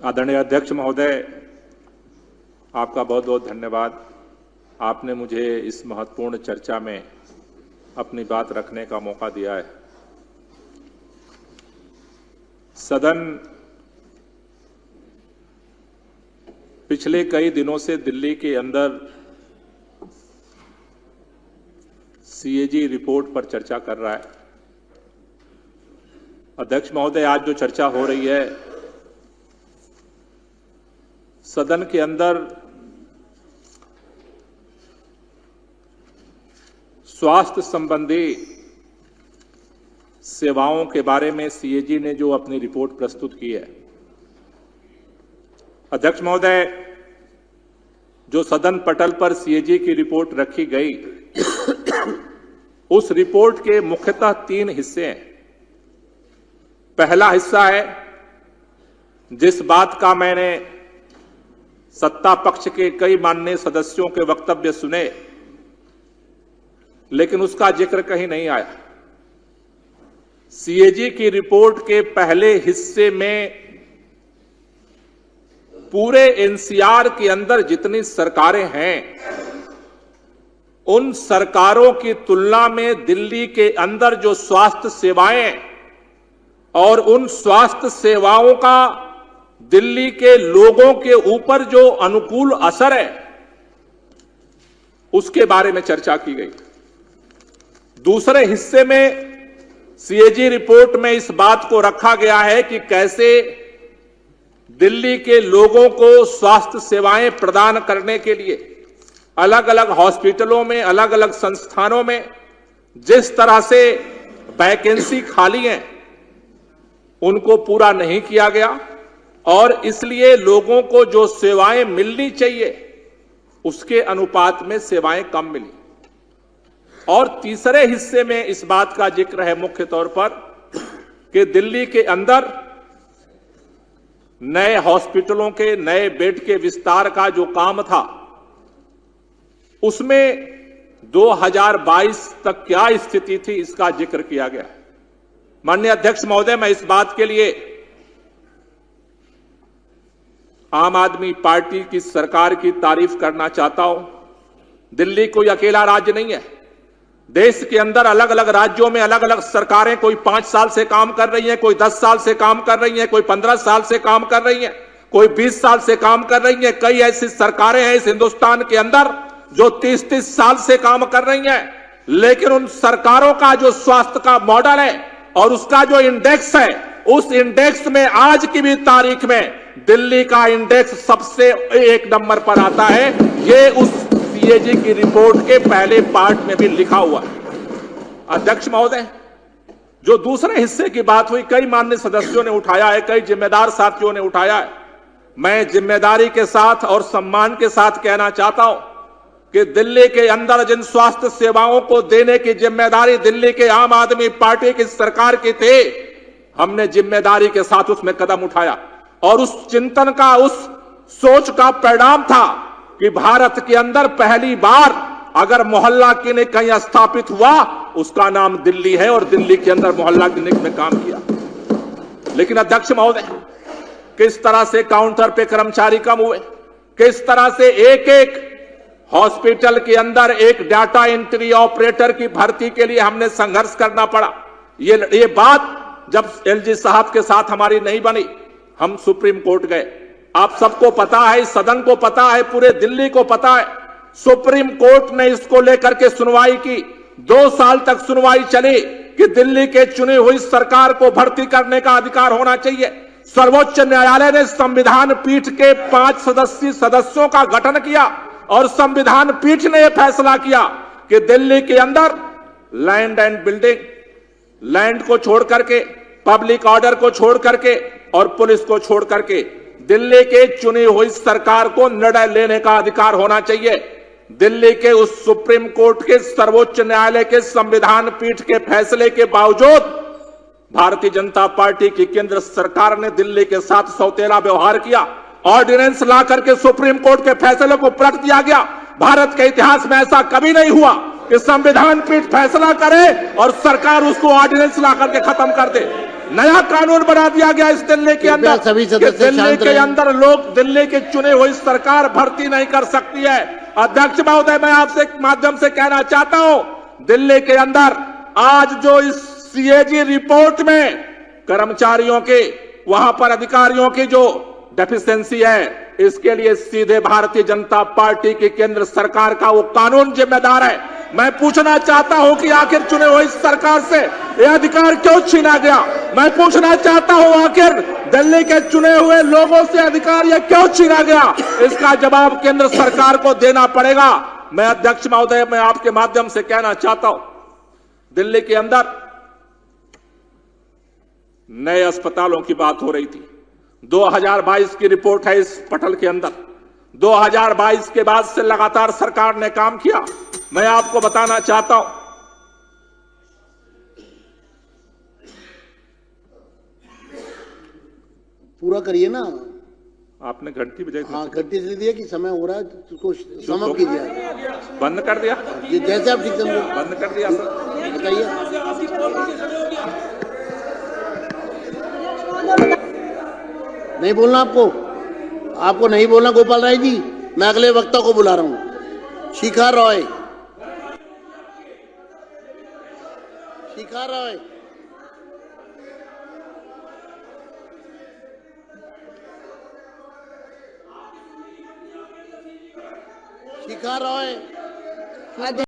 आदरणीय अध्यक्ष महोदय, आपका बहुत बहुत धन्यवाद। आपने मुझे इस महत्वपूर्ण चर्चा में अपनी बात रखने का मौका दिया है। सदन पिछले कई दिनों से दिल्ली के अंदर सीएजी रिपोर्ट पर चर्चा कर रहा है। अध्यक्ष महोदय, आज जो चर्चा हो रही है सदन के अंदर स्वास्थ्य संबंधी सेवाओं के बारे में सीएजी ने जो अपनी रिपोर्ट प्रस्तुत की है। अध्यक्ष महोदय, जो सदन पटल पर सीएजी की रिपोर्ट रखी गई, उस रिपोर्ट के मुख्यतः 3 हिस्से हैं। पहला हिस्सा है जिस बात का मैंने सत्ता पक्ष के कई माननीय सदस्यों के वक्तव्य सुने, लेकिन उसका जिक्र कहीं नहीं आया। सीएजी की रिपोर्ट के पहले हिस्से में पूरे एनसीआर के अंदर जितनी सरकारें हैं, उन सरकारों की तुलना में दिल्ली के अंदर जो स्वास्थ्य सेवाएं और उन स्वास्थ्य सेवाओं का दिल्ली के लोगों के ऊपर जो अनुकूल असर है, उसके बारे में चर्चा की गई। दूसरे हिस्से में सीएजी रिपोर्ट में इस बात को रखा गया है कि कैसे दिल्ली के लोगों को स्वास्थ्य सेवाएं प्रदान करने के लिए अलग अलग हॉस्पिटलों में, अलग अलग संस्थानों में जिस तरह से वैकेंसी खाली हैं, उनको पूरा नहीं किया गया और इसलिए लोगों को जो सेवाएं मिलनी चाहिए उसके अनुपात में सेवाएं कम मिली। और तीसरे हिस्से में इस बात का जिक्र है मुख्य तौर पर कि दिल्ली के अंदर नए हॉस्पिटलों के नए बेड के विस्तार का जो काम था, उसमें 2022 तक क्या स्थिति थी, इसका जिक्र किया गया। माननीय अध्यक्ष महोदय, मैं इस बात के लिए आम आदमी पार्टी की सरकार की तारीफ करना चाहता हूं। दिल्ली कोई अकेला राज्य नहीं है। देश के अंदर अलग अलग राज्यों में अलग अलग सरकारें, कोई 5 साल से काम कर रही हैं, कोई 10 साल से काम कर रही हैं, कोई 15 साल से काम कर रही हैं, कोई 20 साल से काम कर रही हैं। कई ऐसी सरकारें हैं इस हिंदुस्तान के अंदर जो 30-30 साल से काम कर रही हैं। लेकिन उन सरकारों का जो स्वास्थ्य का मॉडल है और उसका जो इंडेक्स है, उस इंडेक्स में आज की भी तारीख में दिल्ली का इंडेक्स सबसे 1 नंबर पर आता है। ये उस सीएजी की रिपोर्ट के पहले पार्ट में भी लिखा हुआ है। अध्यक्ष महोदय, जो दूसरे हिस्से की बात हुई, कई माननीय सदस्यों ने उठाया है, कई जिम्मेदार साथियों ने उठाया है। मैं जिम्मेदारी के साथ और सम्मान के साथ कहना चाहता हूं कि दिल्ली के अंदर जिन स्वास्थ्य सेवाओं को देने की जिम्मेदारी दिल्ली के आम आदमी पार्टी की सरकार की थी, हमने जिम्मेदारी के साथ उसमें कदम उठाया और उस चिंतन का, उस सोच का परिणाम था कि भारत के अंदर पहली बार अगर मोहल्ला क्लिनिक कहीं स्थापित हुआ, उसका नाम दिल्ली है और दिल्ली के अंदर मोहल्ला क्लिनिक में काम किया। लेकिन अध्यक्ष महोदय, किस तरह से काउंटर पे कर्मचारी कम हुए, किस तरह से एक एक हॉस्पिटल के अंदर एक डाटा एंट्री ऑपरेटर की भर्ती के लिए हमने संघर्ष करना पड़ा। ये बात जब एलजी साहब के साथ हमारी नहीं बनी, हम सुप्रीम कोर्ट गए। आप सबको पता है, सदन को पता है, पूरे दिल्ली को पता है। सुप्रीम कोर्ट ने इसको लेकर के सुनवाई की। 2 साल तक सुनवाई चली कि दिल्ली के चुनी हुई सरकार को भर्ती करने का अधिकार होना चाहिए। सर्वोच्च न्यायालय ने संविधान पीठ के 5 सदस्यीय सदस्यों का गठन किया और संविधान पीठ ने यह फैसला किया कि दिल्ली के अंदर लैंड एंड बिल्डिंग, लैंड को छोड़ करके, पब्लिक ऑर्डर को छोड़ करके और पुलिस को छोड़ करके दिल्ली के चुनी हुई सरकार को निर्णय लेने का अधिकार होना चाहिए। दिल्ली के उस सुप्रीम कोर्ट के, सर्वोच्च न्यायालय के संविधान पीठ के फैसले के बावजूद भारतीय जनता पार्टी की केंद्र सरकार ने दिल्ली के साथ सौतेला व्यवहार किया। ऑर्डिनेंस ला करके सुप्रीम कोर्ट के फैसले को पलट दिया गया। भारत के इतिहास में ऐसा कभी नहीं हुआ कि संविधान पीठ फैसला करे और सरकार उसको ऑर्डिनेंस ला करके खत्म कर दे। नया कानून बना दिया गया इस दिल्ली के अंदर सभी कि सदस्य दिल्ली शांत के रहें। अंदर लोग दिल्ली की चुनी हुई सरकार भर्ती नहीं कर सकती है। अध्यक्ष महोदय, मैं आपसे माध्यम से कहना चाहता हूं, दिल्ली के अंदर आज जो इस सीएजी रिपोर्ट में कर्मचारियों के, वहां पर अधिकारियों की जो डेफिशिएंसी है, इसके लिए सीधे भारतीय जनता पार्टी की केंद्र सरकार का वो कानून जिम्मेदार है। मैं पूछना चाहता हूं कि आखिर चुने हुई सरकार से यह अधिकार क्यों छीना गया? मैं पूछना चाहता हूं आखिर दिल्ली के चुने हुए लोगों से अधिकार यह क्यों छीना गया? इसका जवाब केंद्र सरकार को देना पड़ेगा। मैं अध्यक्ष महोदय, मैं आपके माध्यम से कहना चाहता हूं, दिल्ली के अंदर नए अस्पतालों की बात हो रही थी। 2022 की रिपोर्ट है इस पटल के अंदर। 2022 के बाद से लगातार सरकार ने काम किया। मैं आपको बताना चाहता हूं, पूरा करिए ना। आपने घंटी बजाई थी। हाँ, घंटी इसलिए दिया कि समय हो रहा है, तो उसको समाप्त कीजिए। बंद कर दिया, जैसे आप ठीक समझो। बंद कर दिया सर। बताइए। नहीं बोलना आपको, आपको नहीं बोलना गोपाल राय जी। मैं अगले वक्ता को बुला रहा हूं। शिखा रॉय, शिखा रॉय, शिखा रॉय।